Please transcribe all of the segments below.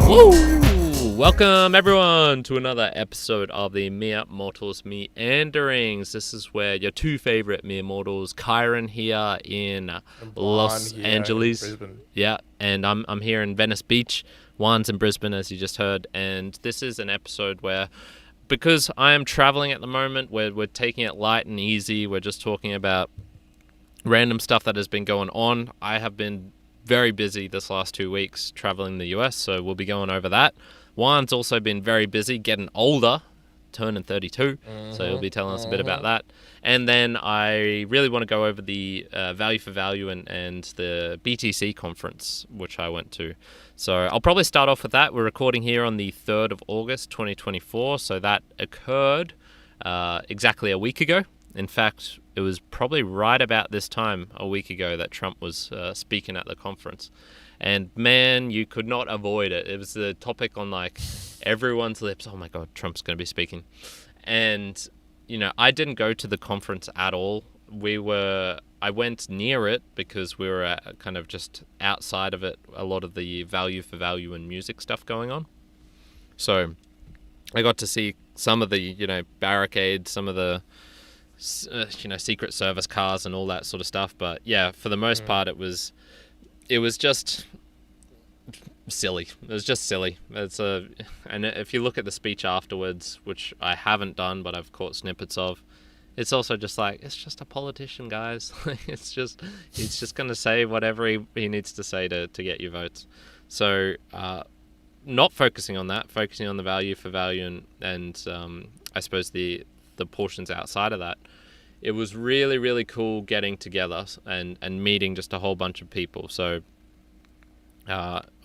Woo! Welcome everyone to another episode of the Mere Mortals Meanderings. This is where your two favorite mere mortals, Kyrin here in Los Angeles. In Brisbane. Yeah, and I'm here in Venice Beach. Juan's in Brisbane, as you just heard, and this is an episode where, because I am traveling at the moment, we're taking it light and easy. We're just talking about random stuff that has been going on. I have been very busy this last 2 weeks traveling the US, so we'll be going over that. Juan's also been very busy getting older, turning 32, so he'll be telling us a bit about that. And then I really want to go over the value for value and the BTC conference, which I went to. So I'll probably start off with that. We're recording here on the 3rd of August 2024, so that occurred exactly a week ago. In fact, it was probably right about this time a week ago that Trump was speaking at the conference. And man, you could not avoid it. It was the topic on like everyone's lips. Oh my God, Trump's going to be speaking. And, you know, I didn't go to the conference at all. I went near it because we were kind of just outside of it, a lot of the value for value and music stuff going on. So I got to see some of the, barricades, some of the, Secret Service cars and all that sort of stuff. But yeah, for the most part, it was just silly. It was just silly. And if you look at the speech afterwards, which I haven't done, but I've caught snippets of, it's also just like, it's just a politician, guys. He's just going to say whatever he needs to say to get your votes. So, not focusing on that, focusing on the value for value and I suppose the portions outside of that. It was really, really cool getting together and meeting just a whole bunch of people. So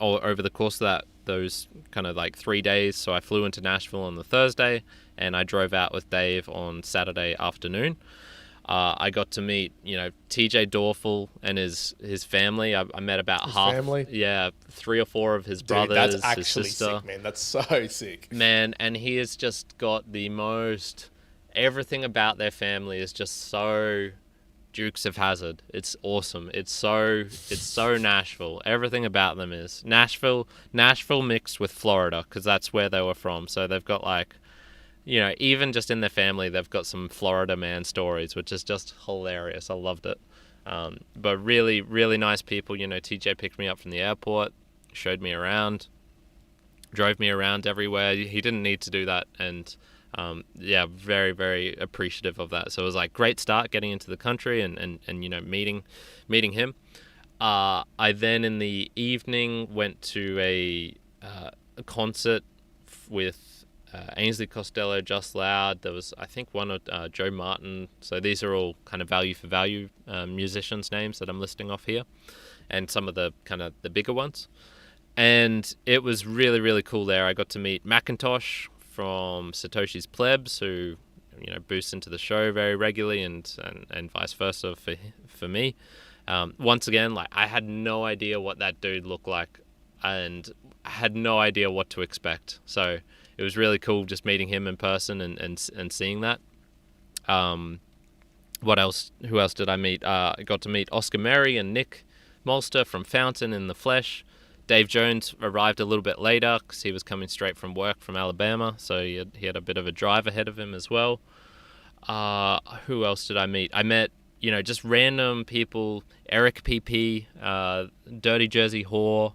over the course of those kind of like 3 days, so I flew into Nashville on the Thursday and I drove out with Dave on Saturday afternoon. I got to meet, TJ Dorfel and his family. I met about his half. Family? Yeah, 3 or 4 of his brothers. Dude, that's actually his sister. sick, man. That's so sick. Man, and he has just got the most. Everything about their family is just so Dukes of Hazzard. It's awesome. It's so Nashville. Everything about them is Nashville mixed with Florida, because that's where they were from. So they've got like, even just in their family, they've got some Florida man stories, which is just hilarious. I loved it. But really, really nice people. TJ picked me up from the airport, showed me around, drove me around everywhere. He didn't need to do that, and very, very appreciative of that. So it was like great start getting into the country and meeting him. I then in the evening went to a concert with Ainsley Costello, Just Loud. There was, I think, one of Joe Martin. So these are all kind of value for value musicians' names that I'm listing off here, and some of the kind of the bigger ones. And it was really, really cool there. I got to meet Macintosh from Satoshi's Plebs, who boosts into the show very regularly, and vice versa for me. Once again, like, I had no idea what that dude looked like, and I had no idea what to expect. So it was really cool just meeting him in person and seeing that. What else? Who else did I meet? I got to meet Oscar Merry and Nick Molster from Fountain in the flesh. Dave Jones arrived a little bit later because he was coming straight from work from Alabama, so he had a bit of a drive ahead of him as well. Who else did I meet? I met, just random people, Eric PP, Dirty Jersey Whore,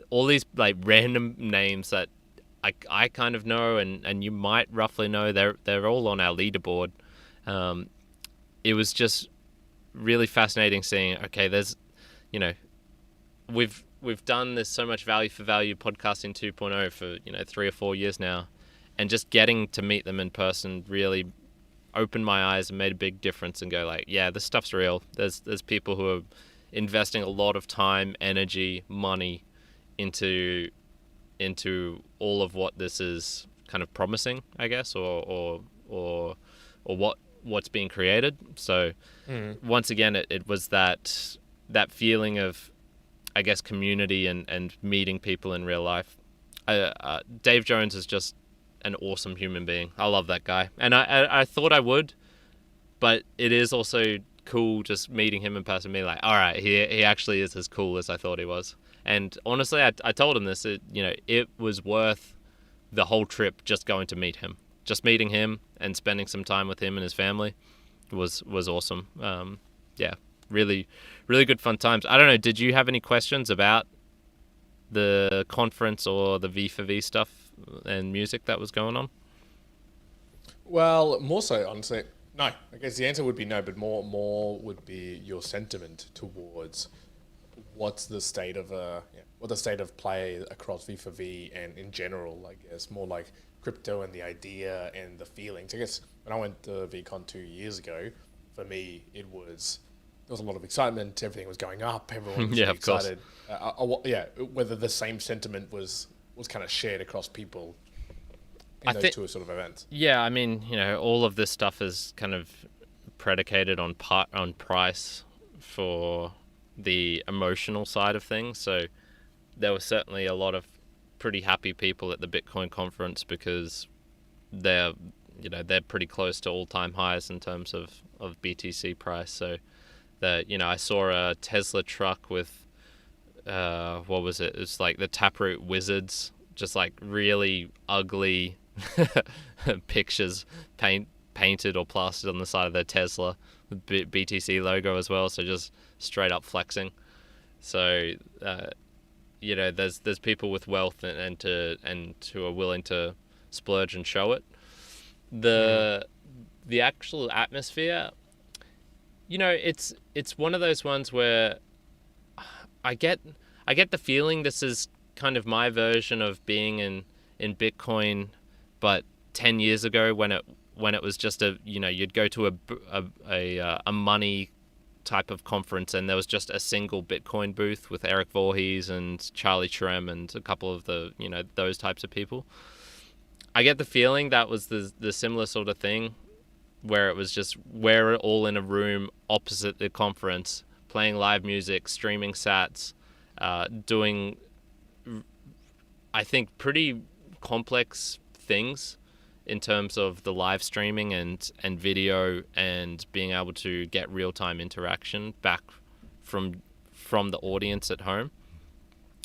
all these like random names that I kind of know and you might roughly know. They're all on our leaderboard. It was just really fascinating seeing, okay, there's, We've done this so much value for value podcasting 2.0 for 3 or 4 years now, and just getting to meet them in person really opened my eyes and made a big difference, and go like, yeah, this stuff's real. There's people who are investing a lot of time, energy, money into all of what this is kind of promising, I guess, or what's being created. So once again, it was that feeling of, I guess, community and meeting people in real life. Dave Jones is just an awesome human being. I love that guy. And I thought I would, but it is also cool just meeting him in person, being like, all right, he actually is as cool as I thought he was. And honestly, I told him this, it was worth the whole trip just going to meet him. Just meeting him and spending some time with him and his family was awesome. Yeah, really, really good fun times. I don't know, did you have any questions about the conference or the V4V stuff and music that was going on? Well, more so, honestly, no. I guess the answer would be no, but more would be your sentiment towards what's the state of what the state of play across V4V and in general. I guess more like crypto and the idea and the feelings. I guess when I went to Veecon 2 years ago, for me there was a lot of excitement. Everything was going up. Everyone was Yeah, really of course. excited. Whether the same sentiment was kind of shared across people in those two sort of events. Yeah, I mean, all of this stuff is kind of predicated on price for the emotional side of things. So there was certainly a lot of pretty happy people at the Bitcoin conference because they're pretty close to all-time highs in terms of BTC price. So I saw a Tesla truck with what was it? It's like the Taproot Wizards, just like really ugly pictures painted or plastered on the side of their Tesla with BTC logo as well. So just straight up flexing. So there's people with wealth and who are willing to splurge and show it. The actual atmosphere, it's one of those ones where I get the feeling this is kind of my version of being in Bitcoin, but 10 years ago when it was just you'd go to a money type of conference and there was just a single Bitcoin booth with Eric Voorhees and Charlie Shrem and a couple of the those types of people. I get the feeling that was the similar sort of thing, where it was just we're all in a room opposite the conference, playing live music, streaming sats, doing, I think, pretty complex things in terms of the live streaming and video and being able to get real-time interaction back from the audience at home.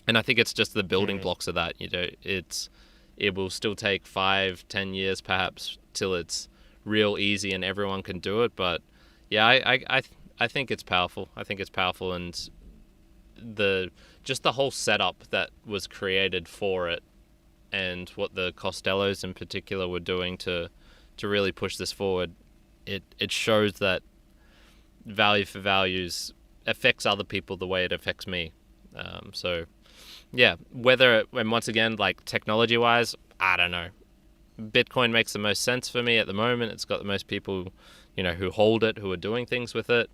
And I think it's just the building blocks of that. It will still take 5-10 years perhaps till it's real easy and everyone can do it. But yeah, I think it's powerful. I think it's powerful, and the whole setup that was created for it, and what the Costellos in particular were doing to really push this forward, it shows that value for values affects other people the way it affects me. So yeah, and once again, like technology wise, I don't know. Bitcoin makes the most sense for me at the moment. It's got the most people, who hold it, who are doing things with it.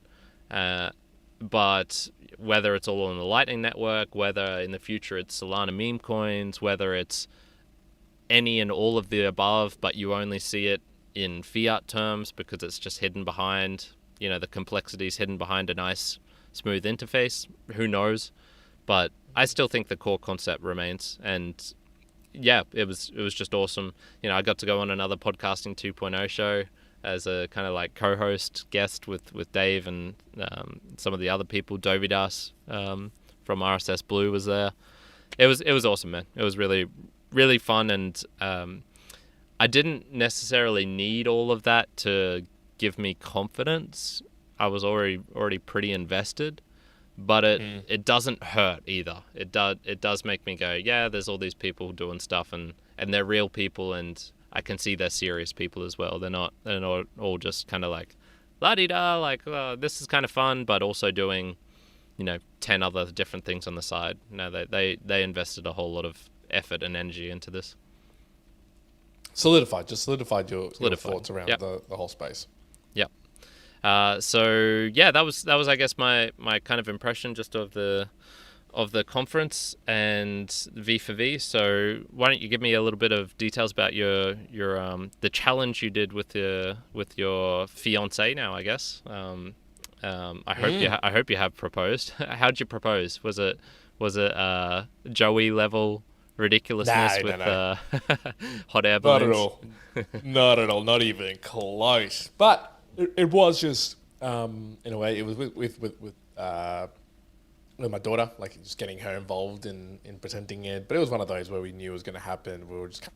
But whether it's all on the Lightning Network, whether in the future it's Solana meme coins, whether it's any and all of the above, but you only see it in fiat terms because it's just hidden behind, the complexities hidden behind a nice, smooth interface. Who knows? But I still think the core concept remains. And yeah, it was just awesome. I got to go on another Podcasting 2.0 show as a kind of like co-host guest with Dave and some of the other people. Dovidas from RSS Blue was there. It was awesome, man. It was really, really fun, and I didn't necessarily need all of that to give me confidence. I was already pretty invested, but it doesn't hurt either. It does make me go, yeah, there's all these people doing stuff, and they're real people, and I can see they're serious people as well. They're not all just kind of like la-di-da, like, oh, this is kind of fun, but also doing 10 other different things on the side. They invested a whole lot of effort and energy into this. Solidified your thoughts around the whole space. Yep. So yeah, that was I guess my kind of impression just of the conference and V4V. So why don't you give me a little bit of details about your the challenge you did with your fiancée now, I guess. I hope you have proposed. How'd you propose? Was it Joey level ridiculousness with hot air balloons? Not at all. Not even close. But it was just In a way, it was with my daughter, like just getting her involved in pretending it. But it was one of those where we knew it was going to happen. We were just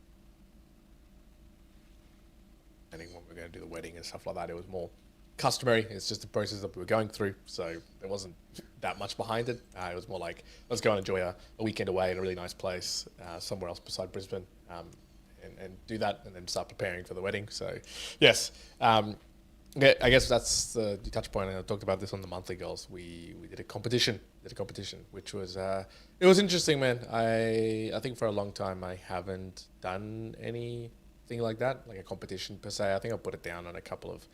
planning when we were going to do the wedding and stuff like that. It was more customary. It's just the process that we were going through. So there wasn't that much behind it. It was more like, let's go and enjoy a weekend away in a really nice place, somewhere else beside Brisbane, and do that, and then start preparing for the wedding. So, yes. Yeah, I guess that's the touch point. I talked about this on the monthly goals. We did a competition, which was it was interesting, man. I think for a long time I haven't done anything like that, like a competition per se. I think I put it down on a couple of.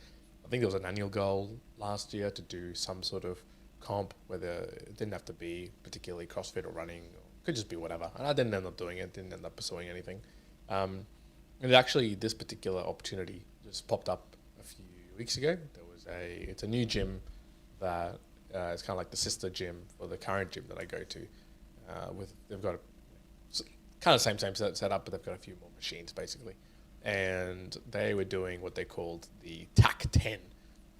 I think there was an annual goal last year to do some sort of comp, whether it didn't have to be particularly CrossFit or running, or could just be whatever. And I didn't end up doing it. Didn't end up pursuing anything. And actually, this particular opportunity just popped up a few weeks ago. It's a new gym that is kind of like the sister gym for the current gym that I go to. They've got kind of same setup, but they've got a few more machines basically. And they were doing what they called the TAC 10,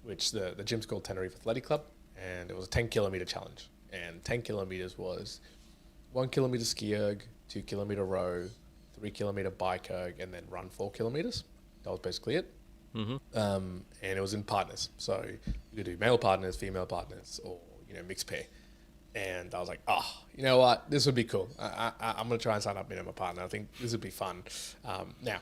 which the gym's called Tenerife Athletic Club, and it was a 10-kilometer challenge. And 10 kilometers was 1 kilometer ski erg, 2 kilometer row, 3 kilometer bike erg, and then run 4 kilometers. That was basically it. Mm-hmm. And it was in partners, so you could do male partners, female partners, or mixed pair. And I was like, you know what, this would be cool. I'm gonna try and sign up my partner. I think this would be fun. Now,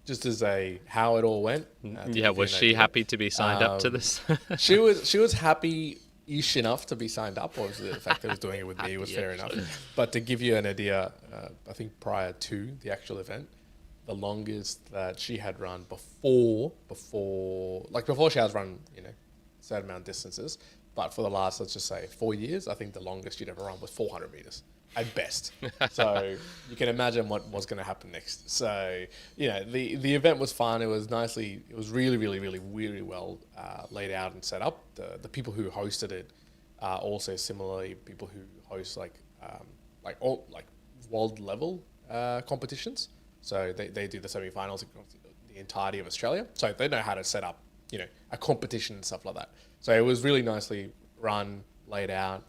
just as how it all went. Was she happy to be signed up to this? she was happy-ish enough to be signed up. Obviously, the fact that I was doing it with me was fair enough. But to give you an idea, I think prior to the actual event, the longest that she had run before she has run, a certain amount of distances, but for the last, let's just say 4 years, I think the longest she'd ever run was 400 meters at best. So you can imagine what was going to happen next. So, the event was fun. It was really, really, really, really well laid out and set up. The people who hosted it are also similarly people who host world level competitions. So they do the semi-finals across the entirety of Australia. So they know how to set up, a competition and stuff like that. So it was really nicely run, laid out.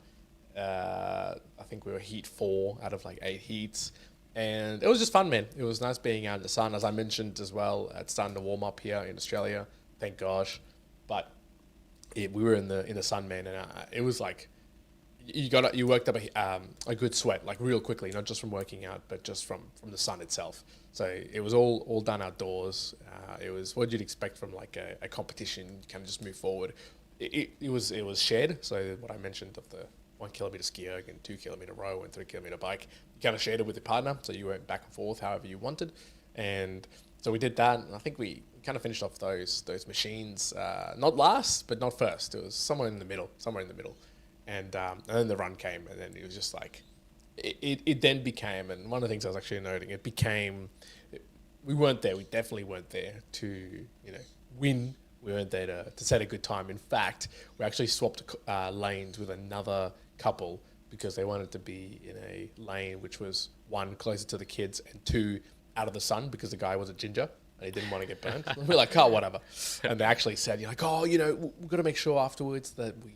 I think we were heat 4 out of 8 heats. And it was just fun, man. It was nice being out in the sun. As I mentioned as well, it's starting to warm up here in Australia. Thank gosh. But we were in the sun, man. And it was like, you worked up a good sweat, real quickly, not just from working out, but just from the sun itself. So it was all done outdoors. It was what you'd expect from a competition. You kind of just move forward. It was shared. So what I mentioned of the 1 kilometer ski erg and 2 kilometer row and 3 kilometer bike, you kind of shared it with your partner. So you went back and forth however you wanted. And so we did that. And I think we kind of finished off those machines, not last, but not first. It was somewhere in the middle. And then the run came, and then it was just it then became, and one of the things I was actually noting, we weren't there. We definitely weren't there to, win. We weren't there to set a good time. In fact, we actually swapped lanes with another couple because they wanted to be in a lane which was 1, closer to the kids, and 2, out of the sun because the guy was a ginger and he didn't want to get burnt. We're like, whatever. And they actually said, we've got to make sure afterwards that we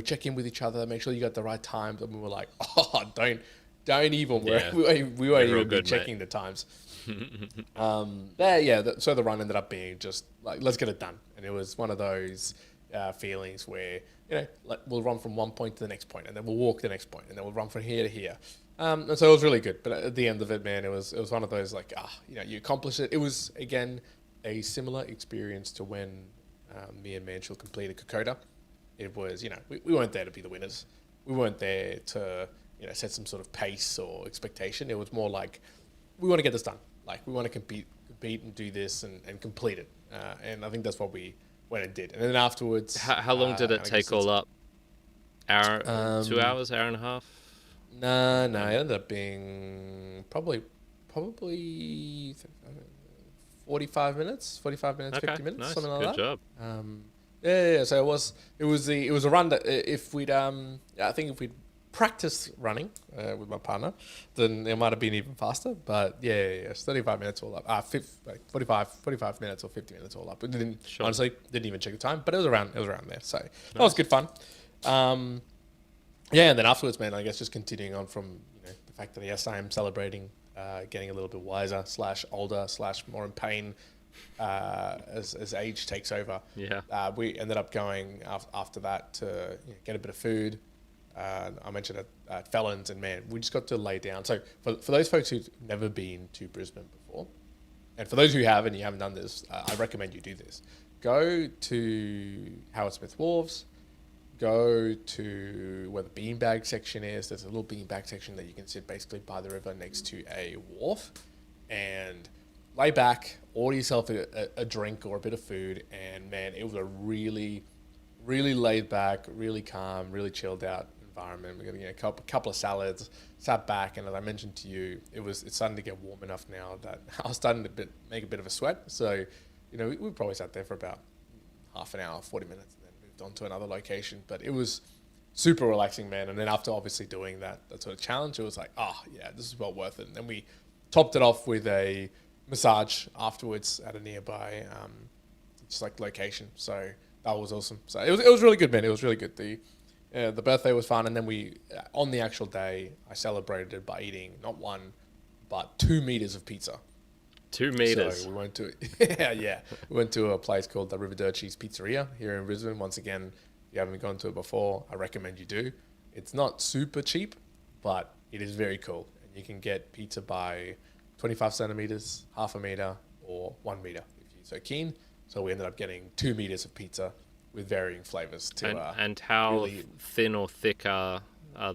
check in with each other, make sure you got the right times. And we were like, don't even worry. Yeah. We weren't even be checking the times. So the run ended up being just let's get it done. And it was one of those feelings where, we'll run from one point to the next point, and then we'll walk the next point, and then we'll run from here to here. And so it was really good. But at the end of it, man, it was one of those you accomplish it. It was, again, a similar experience to when me and Manchel completed Kokoda. It was, we weren't there to be the winners. We weren't there to, set some sort of pace or expectation. It was more like, we want to get this done. We want to compete and do this and complete it. And I think that's what we went and did. And then afterwards... How long did it take all up? 2 hours, hour and a half? No, it ended up being probably 45 minutes, 50 minutes, nice. Something like that. Good job. Yeah. So it was a run that if we'd practice running with my partner, then it might have been even faster. But yeah, it's 35 minutes all up. 45 minutes or 50 minutes all up. It didn't honestly didn't even check the time, but it was around there. So that was good fun. Yeah, and then afterwards, man, I guess just continuing on from the fact that yes, I am celebrating getting a little bit wiser / older / more in pain as age takes over. Yeah. We ended up going after that to get a bit of food. I mentioned at Felons, and man, we just got to lay down. So for those folks who've never been to Brisbane before, and for those who have and you haven't done this, I recommend you do this. Go to Howard Smith Wharves. Go to where the beanbag section is. There's a little beanbag section that you can sit basically by the river next to a wharf, and lay back, order yourself a drink or a bit of food, and man, it was a really, really laid back, really calm, really chilled out environment. We're getting a couple of salads, sat back, and as I mentioned to you, it's starting to get warm enough now that I was starting to make a bit of a sweat. So, we probably sat there for about half an hour, 40 minutes, and then moved on to another location. But it was super relaxing, man. And then after obviously doing that sort of challenge, it was like, oh yeah, this is well worth it. And then we topped it off with a massage afterwards at a nearby just like location. So that was awesome. So it was really good, man. It was really good. The birthday was fun, and then we on the actual day I celebrated it by eating not 1 but 2 meters of pizza. 2 meters. So we went to we went to a place called the Riverderchi's Pizzeria here in Brisbane. Once again, if you haven't gone to it before, I recommend you do. It's not super cheap, but it is very cool, and you can get pizza by 25 centimeters, half a meter, or 1 meter if you're so keen. So we ended up getting 2 meters of pizza with varying flavors. And how really thin or thick are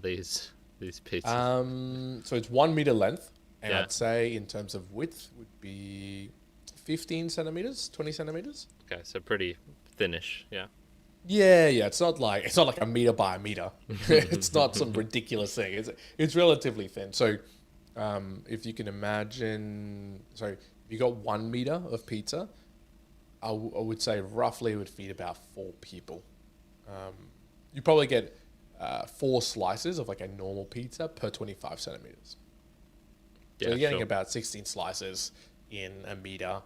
these pizzas? So it's 1 meter length, and I'd say in terms of width would be 15 centimeters, 20 centimeters. Okay, so pretty thinnish, yeah. Yeah. It's not like a meter by a meter. It's not some ridiculous thing. It's relatively thin. So if you can imagine, so if you got 1 meter of pizza, I would say roughly it would feed about 4 people. You probably get 4 slices of like a normal pizza per 25 centimeters. So you're getting about 16 slices in a meter,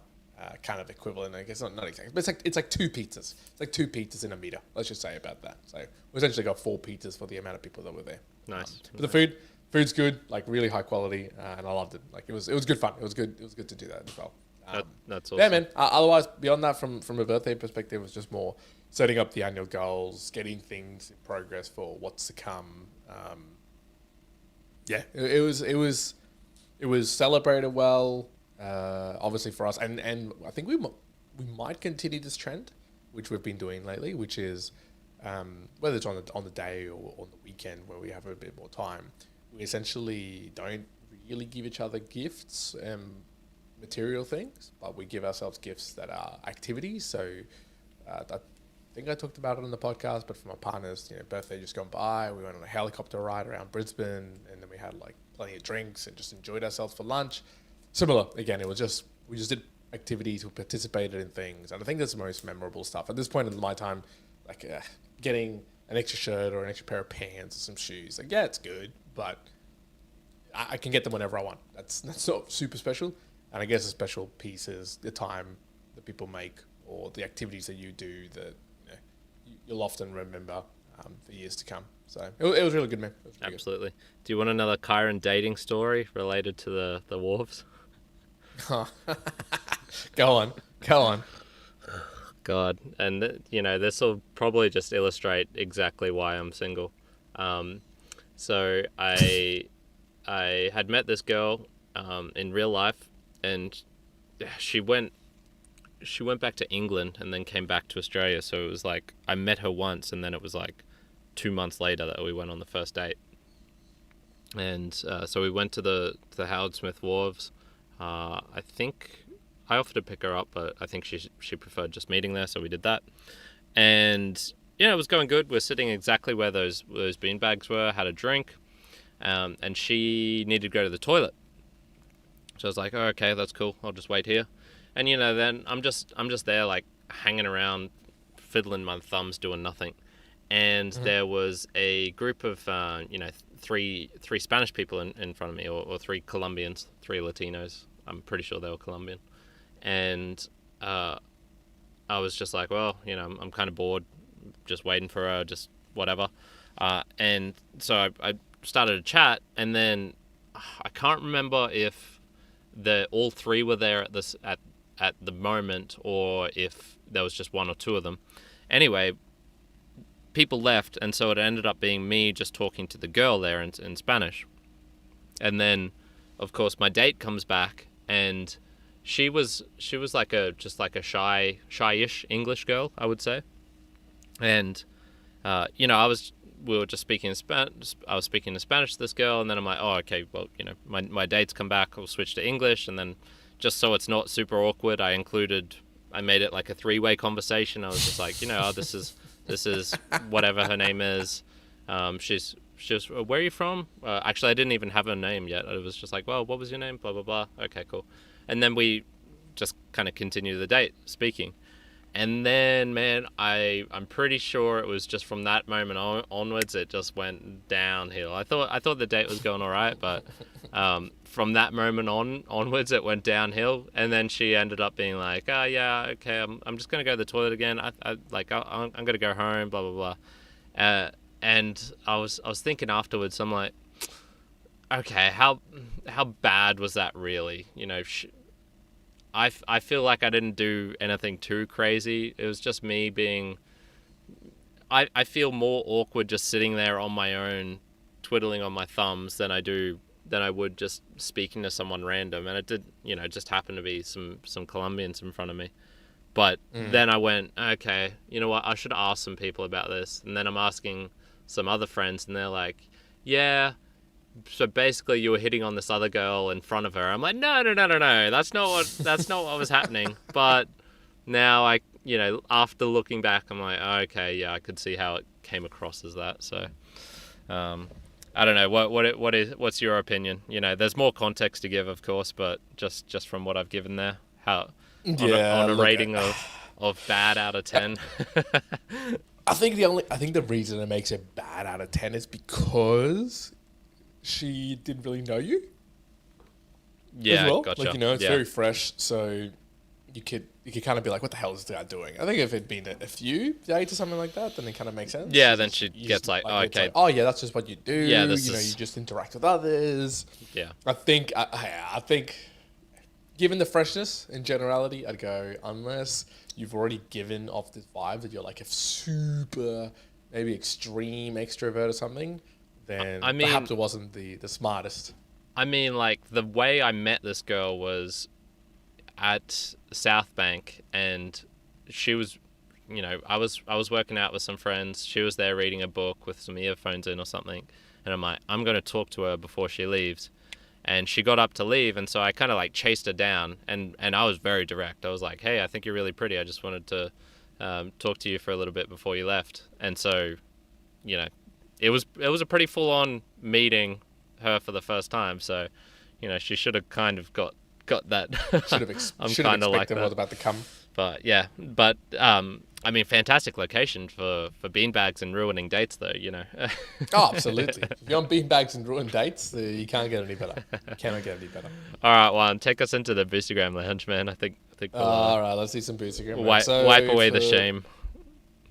kind of equivalent. I guess not exactly, but it's like 2 pizzas. It's like 2 pizzas in a meter. Let's just say about that. So we essentially got 4 pizzas for the amount of people that were there. Nice. But the food's good, like really high quality, and I loved it. Like it was good fun. It was good to do that as well. That's awesome. Yeah, man. Otherwise, beyond that, from a birthday perspective, it was just more setting up the annual goals, getting things in progress for what's to come. It was celebrated well, obviously for us, and I think we might continue this trend, which we've been doing lately, which is whether it's on the day or on the weekend where we have a bit more time, we essentially don't really give each other gifts and material things, but we give ourselves gifts that are activities. So I think I talked about it on the podcast, but for my partner's birthday just gone by, we went on a helicopter ride around Brisbane, and then we had like plenty of drinks and just enjoyed ourselves for lunch. Similar, again, we just did activities, we participated in things, and I think that's the most memorable stuff. At this point in my time, like getting an extra shirt or an extra pair of pants or some shoes, like it's good, but I can get them whenever I want. That's not super special. And I guess a special piece is the time that people make or the activities that you do that you'll often remember for years to come. So it was really good, man. Really Absolutely. Good. Do you want another Kyrin dating story related to the wharves? Go on. God, and this will probably just illustrate exactly why I'm single. So I had met this girl in real life, and she went back to England and then came back to Australia. So it was like I met her once, and then it was like 2 months later that we went on the first date. And so we went to the Howard Smith Wharves. I think I offered to pick her up, but I think she preferred just meeting there, so we did that. And it was going good. We're sitting exactly where those beanbags were, had a drink, and she needed to go to the toilet. So I was like, oh, okay, that's cool. I'll just wait here. And then I'm just there like hanging around, fiddling my thumbs, doing nothing. And there was a group of three Spanish people in front of me, or three Colombians, three Latinos. I'm pretty sure they were Colombian. And I was just like, well, I'm kind of bored, just waiting for her, just whatever. And so I started a chat, and then I can't remember if all three were there at the moment, or if there was just one or two of them. Anyway, people left, and so it ended up being me just talking to the girl there in Spanish. And then, of course, my date comes back, and she was like a shy-ish English girl, I would say. And we were just speaking in Spanish. I was speaking in Spanish to this girl, and then I'm like, oh, okay, well, my date's come back. I'll switch to English, and then just so it's not super awkward, I made it like a three-way conversation. I was just like, this is whatever her name is. She's where are you from? Actually, I didn't even have her name yet. It was just like, well, what was your name? Blah blah blah. Okay, cool. And then we just kind of continued the date speaking. And then, man, I'm pretty sure it was just from that moment onwards, it just went downhill. I thought the date was going all right, but from that moment onwards, it went downhill. And then she ended up being like, "Oh yeah, okay, I'm just gonna go to the toilet again. I'm gonna go home." Blah blah blah. And I was thinking afterwards, I'm like, okay, how bad was that really? I feel like I didn't do anything too crazy. It was just me being... I feel more awkward just sitting there on my own, twiddling on my thumbs than I would just speaking to someone random. And it did, just happened to be some Colombians in front of me. But then I went, okay, you know what? I should ask some people about this. And then I'm asking some other friends, and they're like, yeah... So basically, you were hitting on this other girl in front of her. I'm like, no. That's not what was happening. But now after looking back, I'm like, oh, okay, yeah, I could see how it came across as that. So, I don't know. What's your opinion? There's more context to give, of course, but just from what I've given there, on a rating of bad out of 10. I think the reason it makes it bad out of 10 is because she didn't really know you. Yeah, as well. gotcha. It's very fresh, so you could kind of be like, what the hell is this guy doing? I think if it'd been a few dates or something like that, then it kind of makes sense. Yeah, then she gets like, oh, okay. Like, oh yeah, that's just what you do. Yeah, you just interact with others. Yeah. I think given the freshness in generality, I'd go, unless you've already given off this vibe that you're like a super, maybe extreme extrovert or something, then perhaps it wasn't the smartest. I mean, like, the way I met this girl was at South Bank, and she was, I was working out with some friends. She was there reading a book with some earphones in or something, and I'm like, I'm going to talk to her before she leaves. And she got up to leave, and so I kind of like chased her down, and I was very direct. I was like, hey, I think you're really pretty. I just wanted to talk to you for a little bit before you left. And so, it was a pretty full-on meeting her for the first time. So, she should have kind of got that. Should have expected what was about to come. But yeah, I mean, fantastic location for beanbags and ruining dates, though. Oh, absolutely. If you're on beanbags and ruined dates, you can't get any better. You cannot get any better. All right, Juan, take us into the Boostagram Lounge, man. I think. We'll, all right, let's do some Boostagram. Wipe away the shame.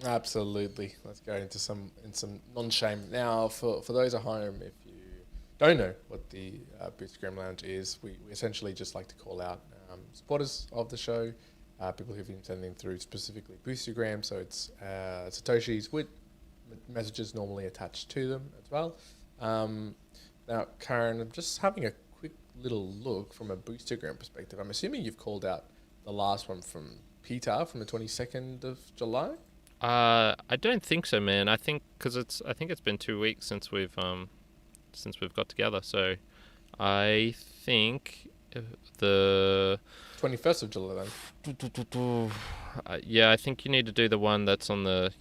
Absolutely. Let's go into some non-shame. Now, for those at home, if you don't know what the Boostagram Lounge is, we essentially just like to call out supporters of the show, people who've been sending through specifically Boostagram. So it's Satoshis with messages normally attached to them as well. Now, Kyrin, I'm just having a quick little look from a Boostagram perspective. I'm assuming you've called out the last one from Petar from the 22nd of July? I don't think so, man. I think it's been 2 weeks since we've got together. So I think the 21st of July then. Yeah, I think you need to do the one that's on the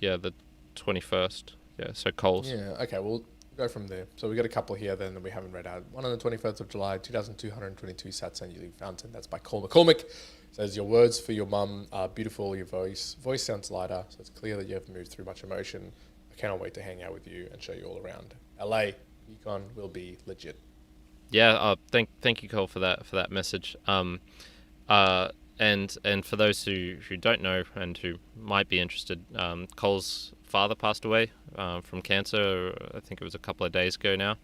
21st. Yeah, so Cole's. Yeah, okay, we'll go from there. So we got a couple here then that we haven't read out. One on the 21st of July, 2,222 sats and you fountain. That's by Cole McCormick. Says, your words for your mum are beautiful. Your voice sounds lighter. So it's clear that you have moved through much emotion. I cannot wait to hang out with you and show you all around LA. Veecon will be legit. Yeah, thank you, Cole, for that message. And for those who don't know and who might be interested, Cole's father passed away from cancer. I think it was a couple of days ago now.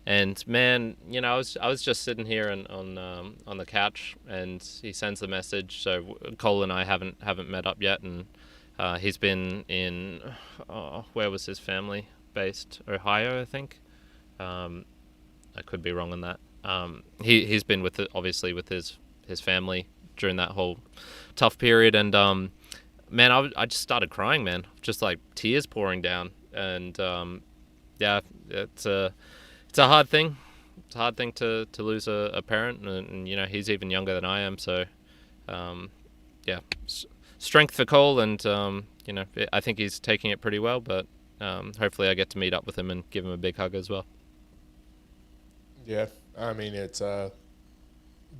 And man, I was just sitting here on the couch, and he sends the message. So Cole and I haven't met up yet, and he's been in where was his family based? Ohio, I think. I could be wrong on that. He's been obviously with his family during that whole tough period, and man, I just started crying, man, just like tears pouring down, and yeah, it's a hard thing. It's a hard thing to lose a parent, and he's even younger than I am, so yeah, strength for Cole, and I think he's taking it pretty well, but hopefully I get to meet up with him and give him a big hug as well. Yeah, I mean, it's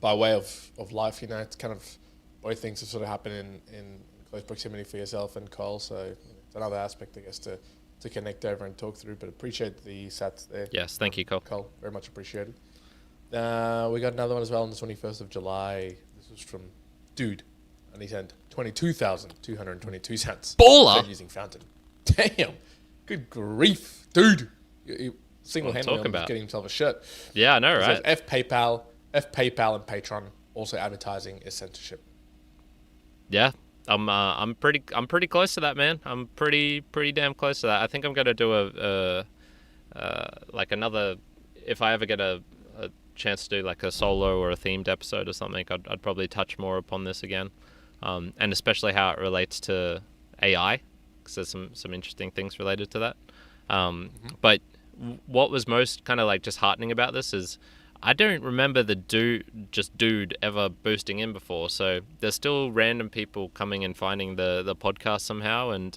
by way of life, it's kind of both things have sort of happened in close proximity for yourself and Cole, so it's another aspect, I guess, to connect over and talk through, but appreciate the sats there. Yes, thank you, Cole. Cole, very much appreciated. We got another one as well on the 21st of July. This was from Dude, and he sent 22,222 sats. Baller! Using Fountain. Damn, good grief, dude. You single-handedly getting himself a shirt. Yeah, I know, right? Says F PayPal, and Patreon. Also, advertising is censorship. Yeah, I'm pretty close to that, man. I'm pretty damn close to that. I think I'm gonna do a like another, if I ever get a chance to do like a solo or a themed episode or something. I'd probably touch more upon this again, and especially how it relates to AI, because there's some interesting things related to that. But what was most kind of like just heartening about this is I don't remember the dude ever boosting in before. So there's still random people coming and finding the podcast somehow, and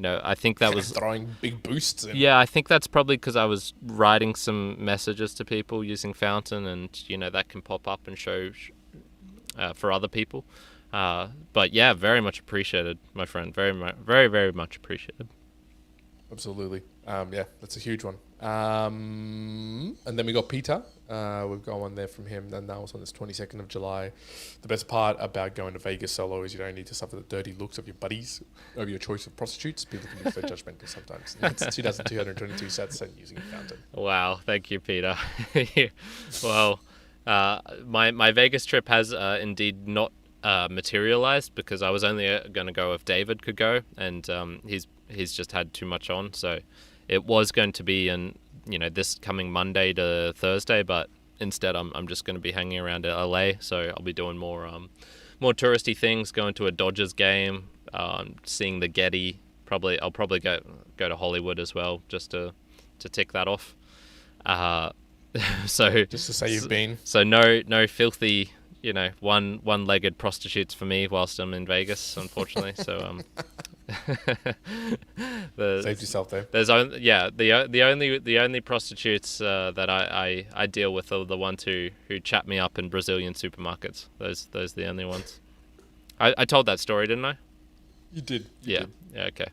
I think that was throwing big boosts in. Yeah, I think that's probably because I was writing some messages to people using Fountain, and that can pop up and show for other people. But yeah, very much appreciated, my friend. Very, very much appreciated. Absolutely. Yeah, that's a huge one. And then we got Petar. We've got one there from him, and that was on this 22nd of July. The best part about going to Vegas solo is you don't need to suffer the dirty looks of your buddies over your choice of prostitutes. People can be so judgmental sometimes. That's 2,222 sats and using Fountain. Wow, thank you, Peter. Well, my Vegas trip has indeed not materialized, because I was only going to go if David could go, and he's just had too much on, so it was going to be this coming Monday to Thursday, but instead I'm just going to be hanging around LA, so I'll be doing more touristy things, going to a Dodgers game, seeing the Getty. I'll probably go to Hollywood as well, just to tick that off. So just to say you've been. So no filthy one-legged prostitutes for me whilst I'm in Vegas, unfortunately. So saved yourself there. There's the only prostitutes that I deal with are the ones who chat me up in Brazilian supermarkets. Those are the only ones. I told that story, didn't I? You did. Yeah, okay.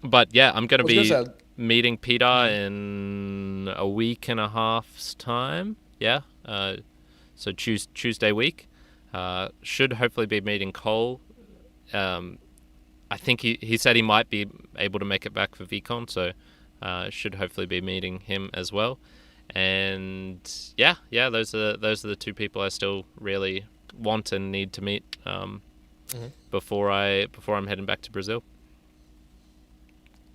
But yeah, I'm going to be meeting Petar in a week and a half's time. Yeah. So Tuesday week. Should hopefully be meeting Cole. I think he said he might be able to make it back for Veecon, so should hopefully be meeting him as well. And yeah, those are the two people I still really want and need to meet before I'm heading back to Brazil.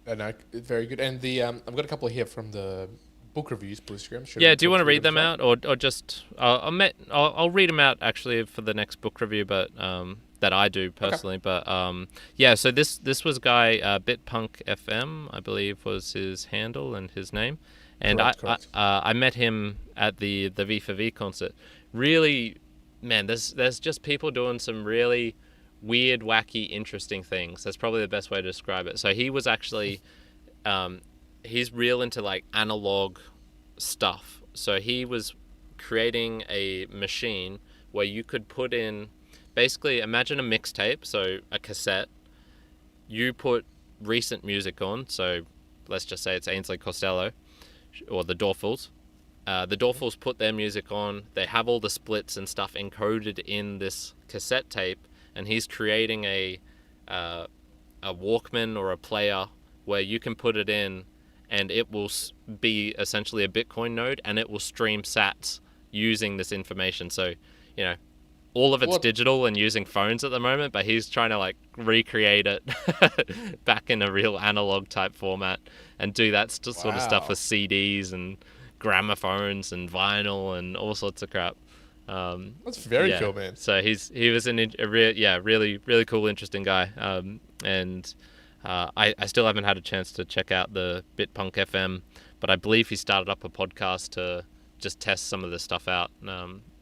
No, very good. And I've got a couple here from the book reviews, Boostagram. Yeah, do you want to read them out, or just I'll read them out actually for the next book review, but that I do personally. Okay. But yeah, so this was a guy Bitpunk FM, I believe was his handle and his name, and correct. I met him at the V4V concert. Really, man, there's just people doing some really weird, wacky, interesting things. That's probably the best way to describe it. So he was actually he's real into like analog stuff. So he was creating a machine where you could put in, basically imagine a mixtape, so a cassette. You put recent music on, so let's just say it's Ainsley Costello. or the Dorfels. The Dorfels put their music on. They have all the splits and stuff encoded in this cassette tape, and he's creating a Walkman or a player where you can put it in, and it will be essentially a Bitcoin node, and it will stream sats using this information. So, all of it's digital and using phones at the moment, but he's trying to like recreate it back in a real analog type format and do that sort of stuff with CDs and gramophones and vinyl and all sorts of crap. That's very cool, man. So he was really cool, interesting guy. And I still haven't had a chance to check out the Bitpunk FM, but I believe he started up a podcast to just test some of this stuff out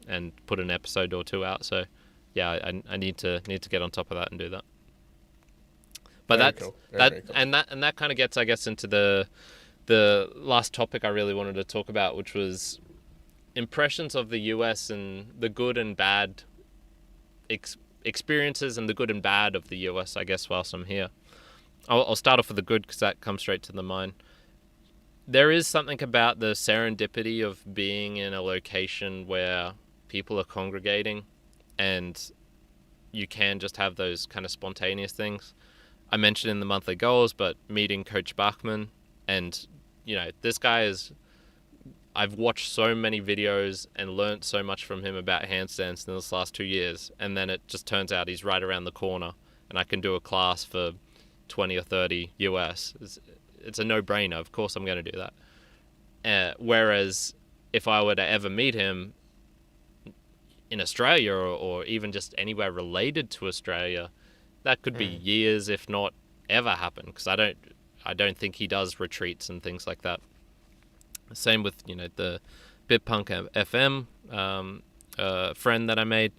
and put an episode or two out. So yeah, I need to get on top of that and do that. But very that's cool. very cool. and that kind of gets, I guess, into the last topic I really wanted to talk about, which was impressions of the US and the good and bad experiences and the good and bad of the US, I guess, whilst I'm here. I'll start off with the good because that comes straight to the mind. There is something about the serendipity of being in a location where people are congregating and you can just have those kind of spontaneous things. I mentioned in the monthly goals, but meeting Coach Bachman, and this guy I've watched so many videos and learnt so much from him about handstands in this last 2 years, and then it just turns out he's right around the corner and I can do a class for 20 or 30 US. It's a no-brainer. Of course I'm going to do that. Whereas if I were to ever meet him in Australia or even just anywhere related to Australia, that could be years, if not ever, happen, because I don't think he does retreats and things like that. Same with the Bitpunk FM friend that I made.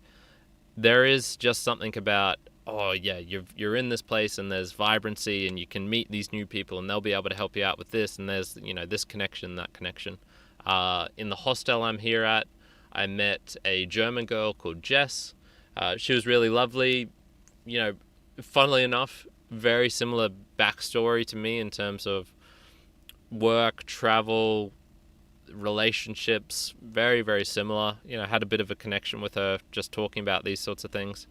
There is just something about, you're in this place and there's vibrancy and you can meet these new people and they'll be able to help you out with this, and there's this connection, that connection. In the hostel I'm here at, I met a German girl called Jess. She was really lovely. Funnily enough, very similar backstory to me in terms of work, travel, relationships. Very, very similar. Had a bit of a connection with her just talking about these sorts of things.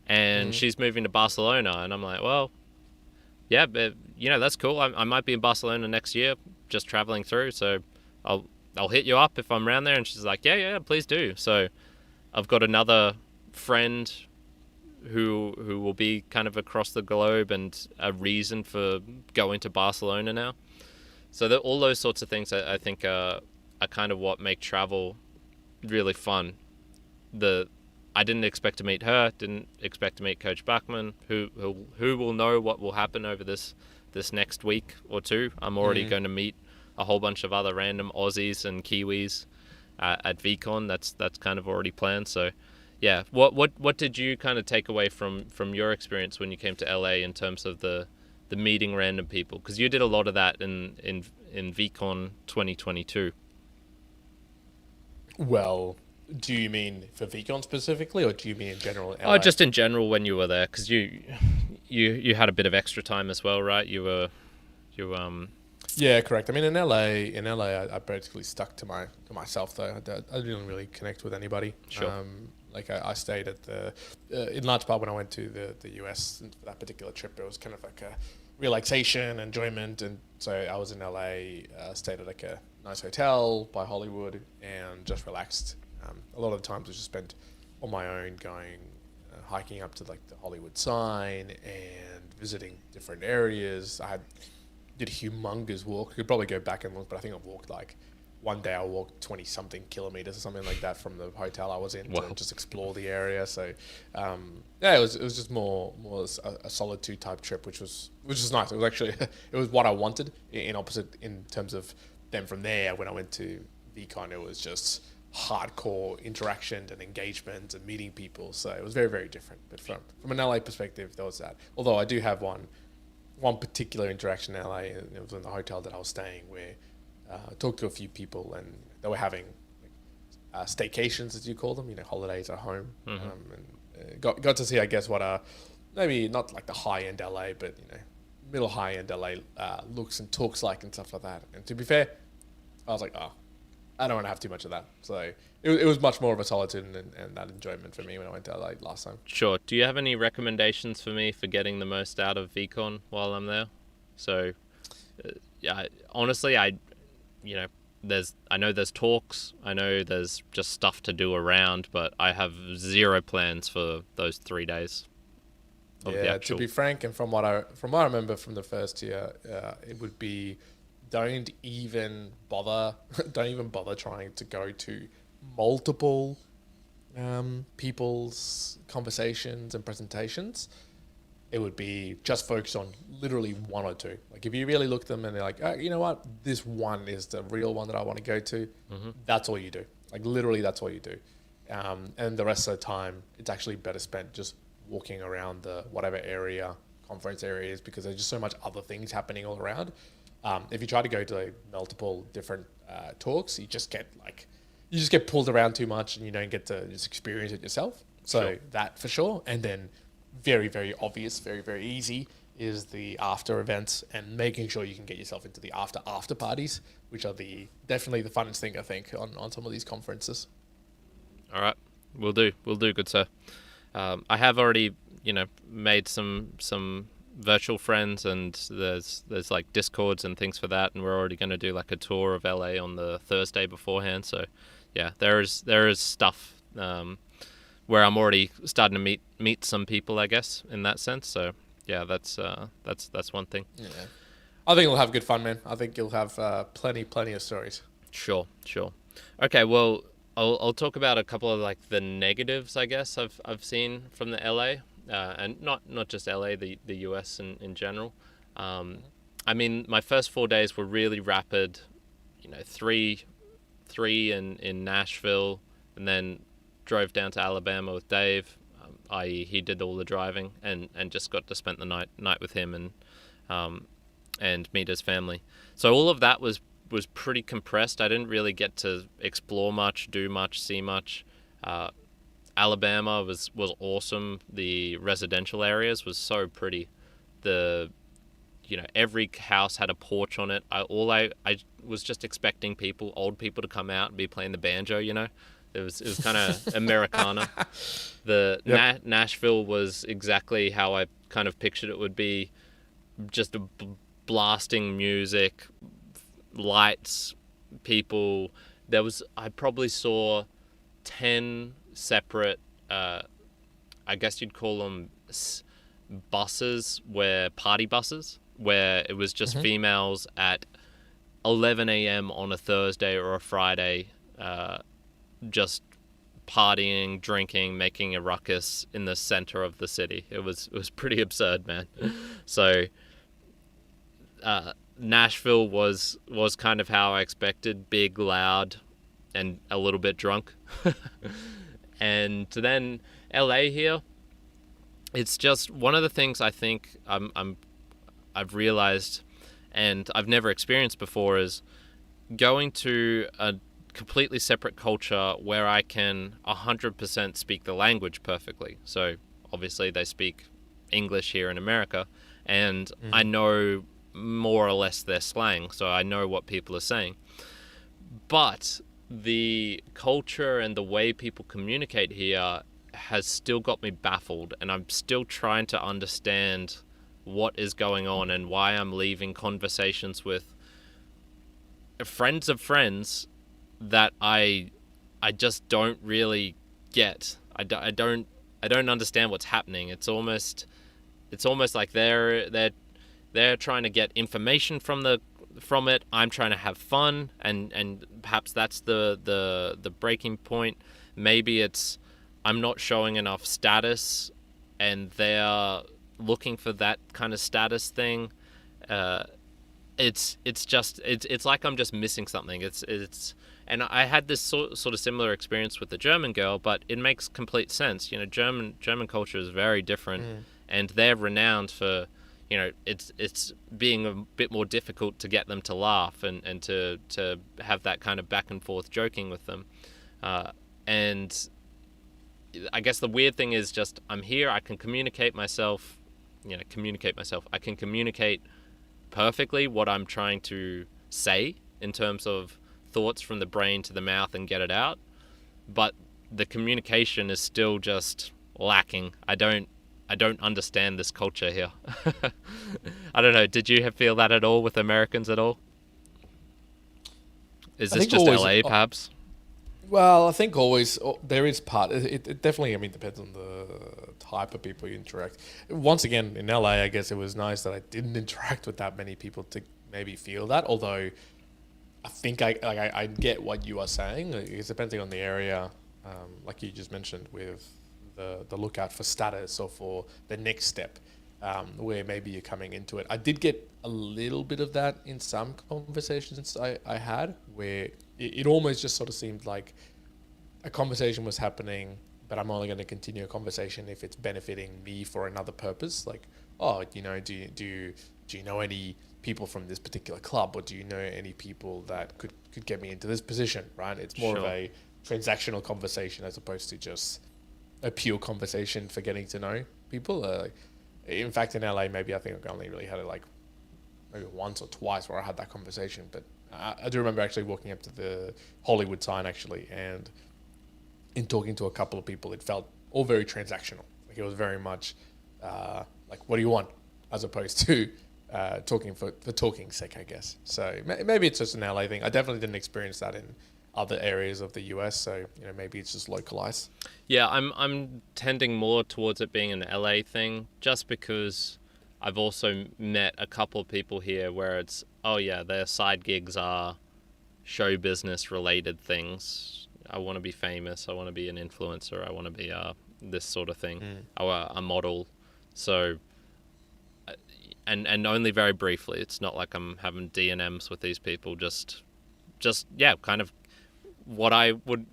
And she's moving to Barcelona, and I'm like, well, yeah, but that's cool. I might be in Barcelona next year, just traveling through. So I'll hit you up if I'm around there. And she's like, yeah, please do. So I've got another friend who will be kind of across the globe and a reason for going to Barcelona now. So all those sorts of things I think are kind of what make travel really fun. I didn't expect to meet her, didn't expect to meet Coach Bachman, who will know what will happen over this next week or two. I'm already going to meet a whole bunch of other random Aussies and Kiwis at Veecon. That's kind of already planned. So yeah, what did you kind of take away from your experience when you came to LA in terms of the meeting random people? Because you did a lot of that in Veecon 2022. Well, do you mean for Veecon specifically, or do you mean in general in LA? Oh, just in general when you were there, because you had a bit of extra time as well, right? You Yeah, correct. I mean, in LA, I basically stuck to myself though. I didn't really connect with anybody. Sure. I stayed at in large part when I went to the US for that particular trip, it was kind of like a relaxation, enjoyment, and so I was in LA, stayed at like a nice hotel by Hollywood, and just relaxed. A lot of the times I just spent on my own, going hiking up to like the Hollywood sign and visiting different areas. Did a humongous walk. I could probably go back and look, but I think I've walked one day I walked 20 something kilometers or something like that from the hotel I was in to just explore the area. So it was just more a solitude type trip, which was nice. It was actually it was what I wanted in terms of. Then from there, when I went to Veecon, it was just hardcore interaction and engagement and meeting people. So it was very, very different. But from an LA perspective, there was that. Although I do have one particular interaction in LA, and it was in the hotel that I was staying, where I talked to a few people, and they were having staycations, as you call them, holidays at home, and got to see, I guess, what are maybe not like the high end LA, but middle high end LA looks and talks like and stuff like that. And to be fair, I was like, oh, I don't want to have too much of that. So it was much more of a solitude and that enjoyment for me when I went to LA last time. Sure. Do you have any recommendations for me for getting the most out of Veecon while I'm there? So, yeah, honestly, you know, I know there's talks, I know there's just stuff to do around, but I have zero plans for those 3 days. Yeah, to be frank, and from what I remember from the first year, it would be don't even bother trying to go to multiple people's conversations and presentations. It would be just focus on literally one or two. Like if you really look at them and they're like, oh, you know what, this one is the real one that I want to go to. That's all you do. Like literally, that's all you do. And the rest of the time, it's actually better spent just walking around the whatever area, conference area is, because there's just so much other things happening all around. If you try to go to like multiple different talks, you just get pulled around too much and you don't get to just experience it yourself. So Sure. that for sure. And then very, very obvious, very, very easy is the after events and making sure you can get yourself into the after parties, which are definitely the funnest thing I think on some of these conferences. All right, we'll do, good sir. I have already, made some virtual friends, and there's like Discords and things for that, and we're already going to do like a tour of LA on the Thursday beforehand. So, yeah, there is stuff where I'm already starting to meet some people, I guess, in that sense. So, yeah, that's one thing. Yeah, I think you'll have good fun, man. I think you'll have plenty of stories. Sure. Okay, well, I'll talk about a couple of like the negatives, I guess, I've seen from the LA, and not just LA, the US in general. I mean, my first 4 days were really rapid. Three in Nashville, and then drove down to Alabama with Dave. I.e., he did all the driving, and just got to spend the night with him and meet his family. So all of that was pretty compressed. I didn't really get to explore much, do much, see much. Alabama was awesome. The residential areas was so pretty. Every house had a porch on it. I was just expecting old people to come out and be playing the banjo. It was kind of Americana. Nashville was exactly how I kind of pictured it would be. Just blasting music, lights, people. I probably saw 10 separate, I guess you'd call them buses, party buses, where it was just females at 11 a.m. on a Thursday or a Friday, just partying, drinking, making a ruckus in the center of the city. It was pretty absurd, man. So Nashville was kind of how I expected: big, loud, and a little bit drunk. And then LA here, it's just one of the things I think I've realized, and I've never experienced before, is going to a completely separate culture where I can 100% speak the language perfectly. So obviously they speak English here in America, and I know more or less their slang, so I know what people are saying. But the culture and the way people communicate here has still got me baffled, and I'm still trying to understand what is going on and why I'm leaving conversations with friends of friends that I just don't really get. I don't understand what's happening. It's almost like they're trying to get information from it. I'm trying to have fun, and perhaps that's the breaking point. Maybe it's I'm not showing enough status, and they're looking for that kind of status thing. It's like I'm just missing something. And I had this sort of similar experience with the German girl, but it makes complete sense. German culture is very different, and they're renowned for, it's being a bit more difficult to get them to laugh and to have that kind of back and forth joking with them. And I guess the weird thing is just I'm here, I can communicate myself. I can communicate perfectly what I'm trying to say in terms of thoughts from the brain to the mouth and get it out, but the communication is still just lacking. I don't understand this culture here. I don't know. Did you feel that at all with Americans at all? Is this just always, LA, perhaps? Well, I think always there is part. It definitely, I mean, depends on the type of people you interact. Once again, in LA, I guess it was nice that I didn't interact with that many people to maybe feel that. Although, I think I get what you are saying. It's depending on the area, like you just mentioned, with the lookout for status or for the next step, where maybe you're coming into it. I did get a little bit of that in some conversations I had, where it almost just sort of seemed like a conversation was happening, but I'm only going to continue a conversation if it's benefiting me for another purpose. Like, oh, you know, do you know any people from this particular club, or do you know any people that could get me into this position, right? It's more of a transactional conversation as opposed to just a pure conversation for getting to know people. In fact, in LA, maybe I think I only really had it like maybe once or twice where I had that conversation. But I do remember actually walking up to the Hollywood sign actually, and in talking to a couple of people, it felt all very transactional. Like it was very much like, what do you want? As opposed to talking for talking's sake, I guess. So maybe it's just an LA thing. I definitely didn't experience that in other areas of the US, so you know, maybe it's just localized. Yeah, I'm tending more towards it being an LA thing, just because I've also met a couple of people here where it's, oh yeah, their side gigs are show business related things. I want to be famous, I want to be an influencer, I want to be this sort of thing, a model. So, and only very briefly. It's not like I'm having D&Ms with these people. Just yeah, kind of what I would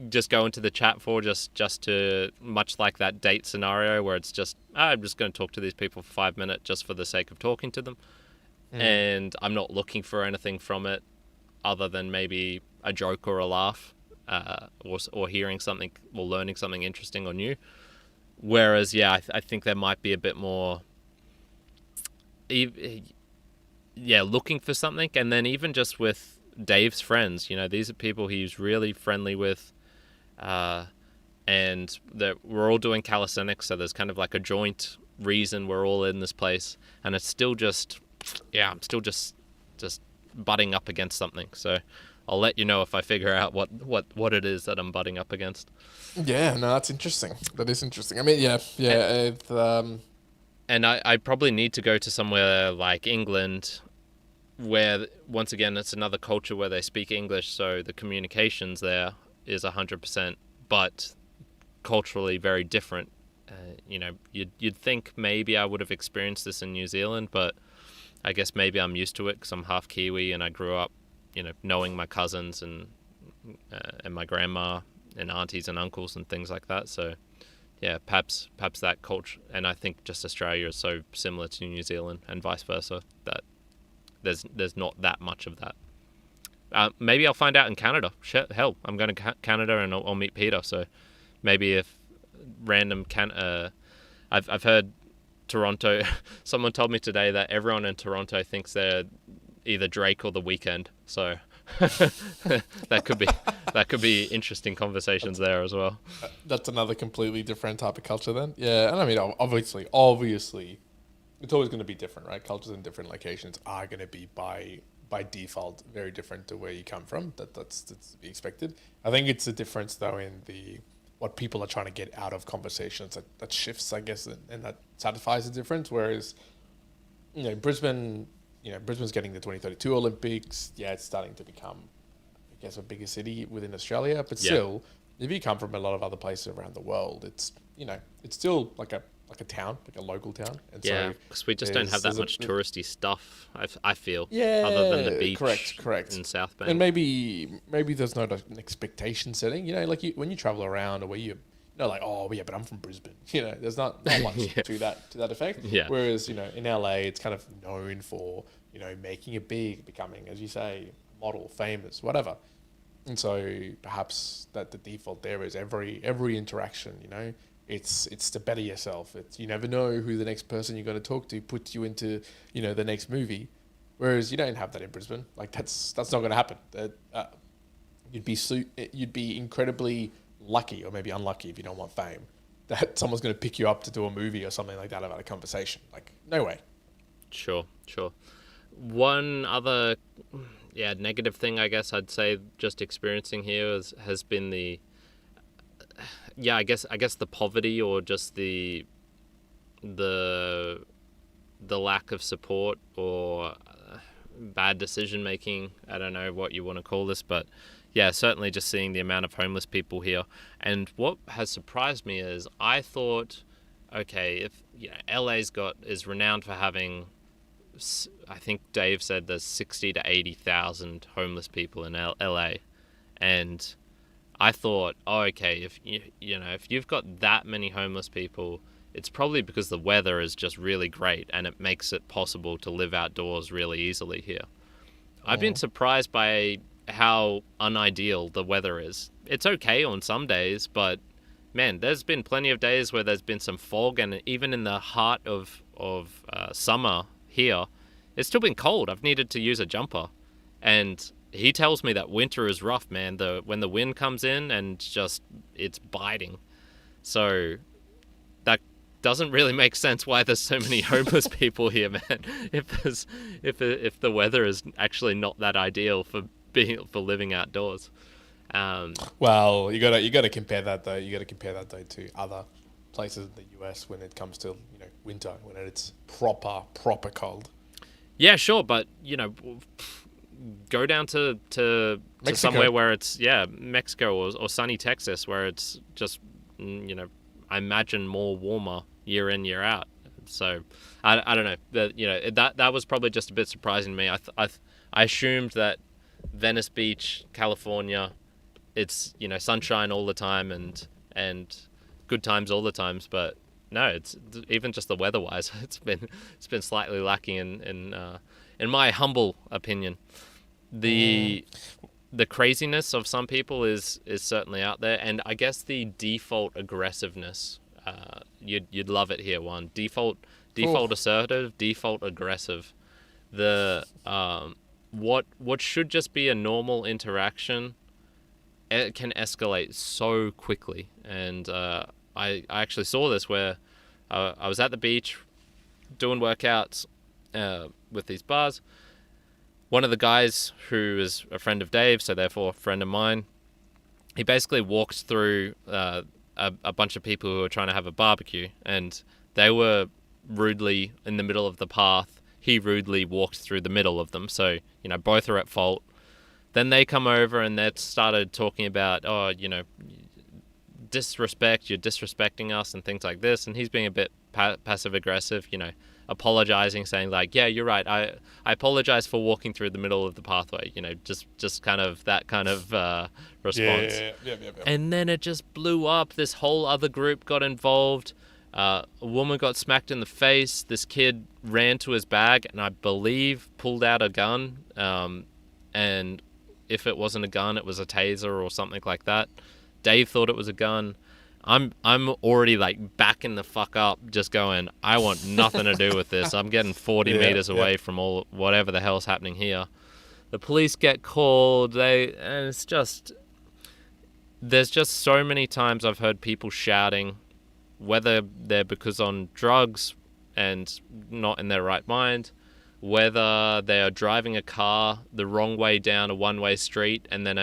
just go into the chat for, just to, much like that date scenario where it's just, I'm just going to talk to these people for 5 minutes just for the sake of talking to them. And I'm not looking for anything from it other than maybe a joke or a laugh, or hearing something or learning something interesting or new. Whereas, yeah, I think there might be a bit more, looking for something. And then even just with Dave's friends, you know, these are people he's really friendly with, and that we're all doing calisthenics, so there's kind of like a joint reason we're all in this place, and it's still just, I'm still just butting up against something. So I'll let you know if I figure out what it is that I'm butting up against. Yeah, no, that's interesting. That is interesting. I mean, and I probably need to go to somewhere like England, where once again it's another culture where they speak English, so the communications there is 100%, but culturally very different. You know, you'd think maybe I would have experienced this in New Zealand, but I guess maybe I'm used to it because I'm half Kiwi and I grew up, you know, knowing my cousins and my grandma and aunties and uncles and things like that. So yeah, perhaps that culture, and I think just Australia is so similar to New Zealand and vice versa, that there's not that much of that. Maybe I'll find out in Canada. Hell, I'm going to Canada and I'll meet Peter. So maybe if random I've heard Toronto. Someone told me today that everyone in Toronto thinks they're either Drake or The Weeknd. So that could be interesting conversations there as well. That's another completely different type of culture then. Yeah, and I mean, obviously, it's always going to be different, right? Cultures in different locations are going to be by default very different to where you come from. That's to be expected. I think it's a difference though in what people are trying to get out of conversations that shifts, I guess, and that satisfies the difference. Whereas, you know, Brisbane's getting the 2032 Olympics. Yeah, it's starting to become, I guess, a bigger city within Australia. But still, if you come from a lot of other places around the world, it's still like a town, like a local town. And yeah, because we just don't have that much touristy stuff, I feel. Yeah, other than the beach. Correct. In South Bank. And maybe there's not an expectation setting. You know, like when you travel around, or where you know, like, oh yeah, but I'm from Brisbane. You know, there's not much to that effect. Yeah. Whereas, you know, in LA, it's kind of known for, you know, making it big, becoming, as you say, model, famous, whatever. And so perhaps that the default there is every interaction, you know, it's to better yourself. You never know who the next person you're going to talk to puts you into, you know, the next movie. Whereas you don't have that in Brisbane. Like that's not going to happen. you'd be incredibly lucky, or maybe unlucky if you don't want fame, that someone's going to pick you up to do a movie or something like that about a conversation. Like, no way. Sure. One other, negative thing I guess I'd say just experiencing here has been the, I guess the poverty, or just the lack of support, or bad decision making. I don't know what you want to call this, but yeah, certainly just seeing the amount of homeless people here. And what has surprised me is I thought, okay, if LA's is renowned for having, I think Dave said there's 60 to 80,000 homeless people in LA, and I thought, okay, if if you've got that many homeless people, it's probably because the weather is just really great and it makes it possible to live outdoors really easily here. I've been surprised by how unideal the weather is. It's okay on some days, but man, there's been plenty of days where there's been some fog, and even in the heart of summer here, it's still been cold. I've needed to use a jumper, and he tells me that winter is rough, man. When the wind comes in and just it's biting, so that doesn't really make sense why there's so many homeless people here, man. If the weather is actually not that ideal for living outdoors. Well, you gotta compare that though. You gotta compare that though to other places in the US when it comes to winter, when it's proper cold. Yeah, sure, but go down to somewhere where it's Mexico or sunny Texas, where it's just I imagine more warmer year in, year out. So I don't know. That was probably just a bit surprising to me. I assumed that Venice Beach, California, it's sunshine all the time and good times all the times, but no, it's even just the weather-wise, it's been slightly lacking in my humble opinion. The craziness of some people is certainly out there, and I guess the default aggressiveness, you'd love it here. One default assertive, default aggressive. The what should just be a normal interaction, it can escalate so quickly. And I actually saw this where I was at the beach doing workouts with these bars. One of the guys, who is a friend of Dave, so therefore a friend of mine, he basically walked through a bunch of people who were trying to have a barbecue, and they were rudely in the middle of the path. He rudely walked through the middle of them, so both are at fault. Then they come over and they started talking about, disrespect, you're disrespecting us and things like this, and he's being a bit passive aggressive, apologizing, saying like, yeah, you're right, I apologize for walking through the middle of the pathway, just kind of that kind of response. Yeah. And then it just blew up. This whole other group got involved. A woman got smacked in the face. This kid ran to his bag and I believe pulled out a gun, and if it wasn't a gun, it was a taser or something like that. Dave thought it was a gun. I'm already like backing the fuck up, just going, I want nothing to do with this. I'm getting 40 meters away from whatever the hell's happening here. The police get called. And it's just, there's just so many times I've heard people shouting, whether they're because on drugs and not in their right mind, whether they are driving a car the wrong way down a one-way street, and then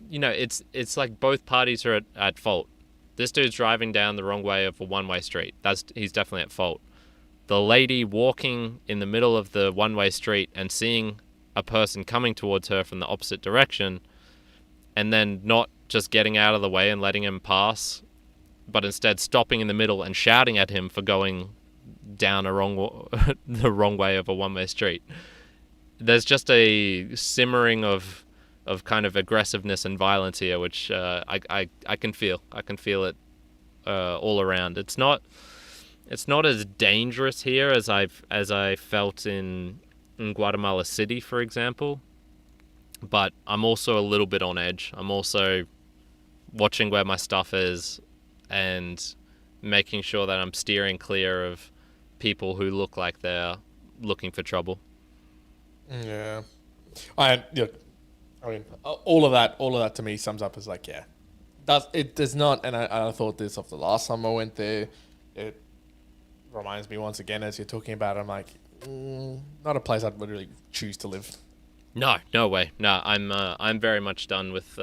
it's like both parties are at fault. This dude's driving down the wrong way of a one-way street. He's definitely at fault. The lady walking in the middle of the one-way street and seeing a person coming towards her from the opposite direction, and then not just getting out of the way and letting him pass, but instead stopping in the middle and shouting at him for going down the wrong way of a one-way street. There's just a simmering of kind of aggressiveness and violence here, which I can feel. I can feel it all around. It's not as dangerous here as I felt in Guatemala City, for example. But I'm also a little bit on edge. I'm also watching where my stuff is and making sure that I'm steering clear of people who look like they're looking for trouble. Yeah. I'm I mean, all of that to me sums up as like, yeah, does not, and I thought this of the last time I went there. It reminds me once again, as you're talking about it, I'm like, not a place I'd really choose to live. No way. No, I'm very much done with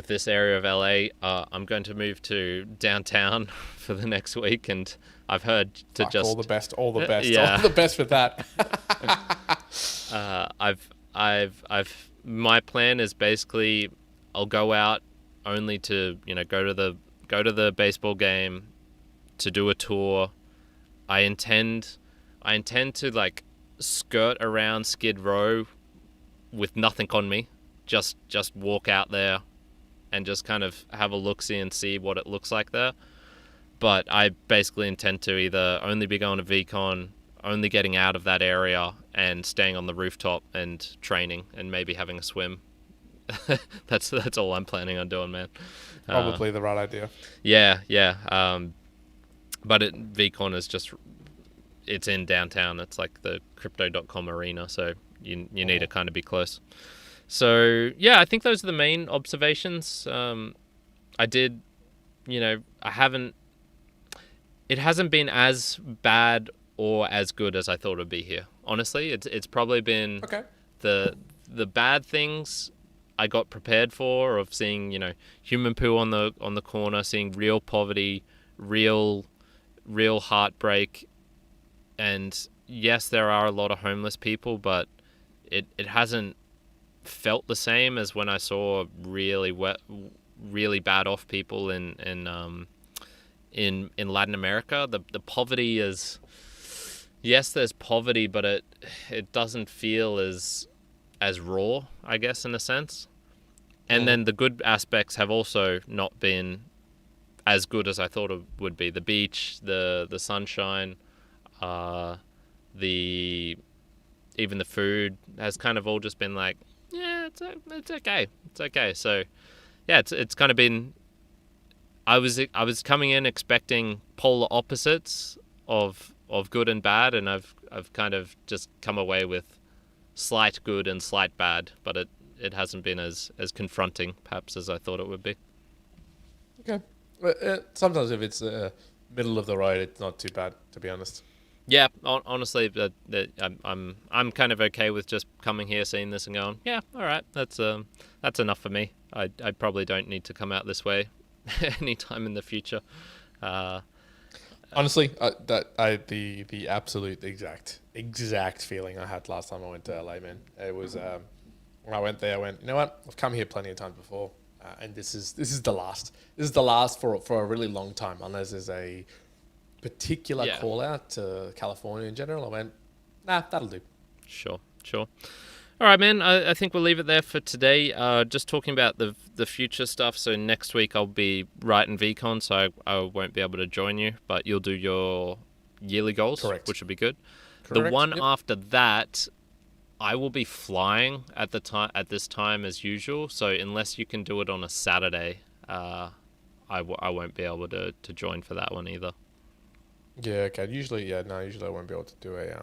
this area of LA. I'm going to move to downtown for the next week, and I've heard to just all the best, all the best with that. My plan is basically I'll go out only to go to the baseball game, to do a tour. I intend to like skirt around Skid Row with nothing on me, just walk out there and just kind of have a look-see and see what it looks like there. But I basically intend to either only be going to Veecon, only getting out of that area and staying on the rooftop and training and maybe having a swim. That's all I'm planning on doing, man. Probably the right idea. Yeah. But Veecon is just, it's in downtown. It's like the crypto.com arena, so you need to kind of be close. So yeah, I think those are the main observations. It hasn't been as bad or as good as I thought it would be here. Honestly, it's probably been the bad things I got prepared for, of seeing human poo on the corner, seeing real poverty, real heartbreak, and yes, there are a lot of homeless people, but it hasn't felt the same as when I saw really bad off people in Latin America. The poverty is, yes, there's poverty, but it doesn't feel as raw, I guess, in a sense. And then the good aspects have also not been as good as I thought it would be. The beach, the sunshine, even the food has kind of all just been like, yeah, it's okay. It's okay. So yeah, it's kind of been, I was coming in expecting polar opposites of good and bad, and I've kind of just come away with slight good and slight bad, but it hasn't been as confronting perhaps as I thought it would be. Okay. Sometimes if it's middle of the road, it's not too bad, to be honest. Yeah, honestly, I'm kind of okay with just coming here, seeing this, and going, yeah, all right, that's enough for me. I probably don't need to come out this way anytime in the future. Honestly, the absolute exact feeling I had last time I went to LA, man. It was when I went there, I went, you know what? I've come here plenty of times before, and this is the last. This is the last for a really long time, unless there's a particular call out to California in general. I went, nah, that'll do. Sure. All right, man. I think we'll leave it there for today. Just talking about the future stuff. So next week I'll be writing Veecon, so I won't be able to join you, but you'll do your yearly goals, correct, which will be good. Correct. The one after that, I will be flying at this time as usual. So unless you can do it on a Saturday, I won't be able to join for that one either. Yeah, okay. Usually I won't be able to do a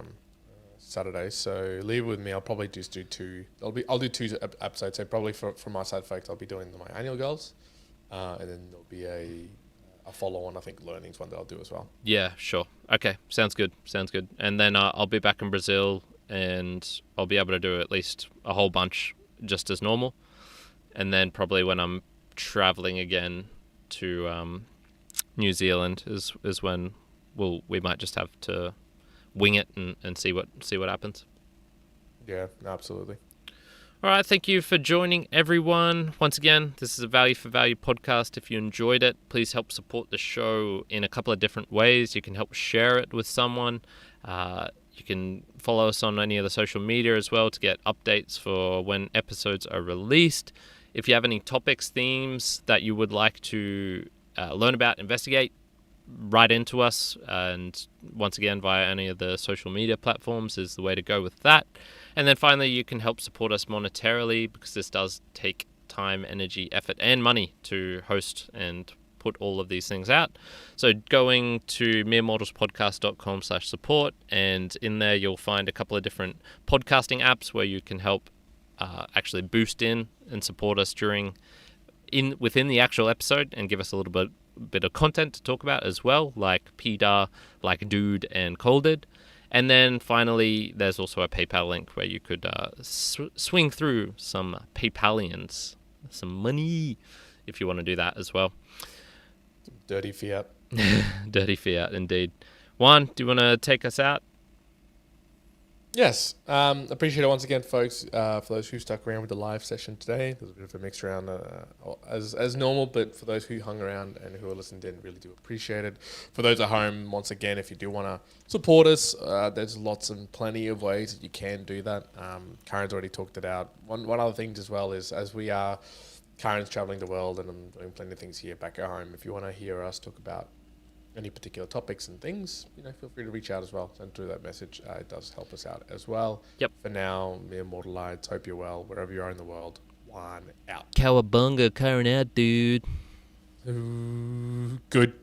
Saturday, so leave it with me. I'll probably just do two. I'll do two episodes. So probably from my side, folks, I'll be doing my annual goals, and then there'll be a follow-on, I think, learnings one that I'll do as well. Yeah, sure. Okay, sounds good. And then I'll be back in Brazil, and I'll be able to do at least a whole bunch just as normal. And then probably when I'm traveling again to New Zealand is when we might just have to wing it and see what happens. Yeah, absolutely. All right, thank you for joining, everyone. Once again, this is a Value for Value podcast. If you enjoyed it, please help support the show in a couple of different ways. You can help share it with someone. You can follow us on any of the social media as well to get updates for when episodes are released. If you have any topics, themes that you would like to learn about, investigate, write into us, and once again via any of the social media platforms is the way to go with that. And then finally, you can help support us monetarily, because this does take time, energy, effort, and money to host and put all of these things out. So going to meremortalspodcast.com/support, and in there you'll find a couple of different podcasting apps where you can help actually boost in and support us within the actual episode and give us a little bit of content to talk about as well, like Petar, like Dude, and Cole did. And then finally, there's also a PayPal link where you could swing through some PayPalians, some money, if you want to do that as well. Dirty fiat. Dirty fiat, indeed. Juan, do you want to take us out? Yes. Appreciate it once again, folks. For those who stuck around with the live session today, there's a bit of a mix around as normal, but for those who hung around and who are listening in, really do appreciate it. For those at home, once again, if you do want to support us, there's lots and plenty of ways that you can do that. Kyrin's already talked it out. One other thing as well is, as Kyrin's traveling the world and I'm doing plenty of things here back at home, if you want to hear us talk about any particular topics and things, feel free to reach out as well. Send through that message. It does help us out as well. Yep. For now, me and Mortal Lights, hope you're well, wherever you are in the world. Juan out. Cowabunga, Kyrin out, dude. Good.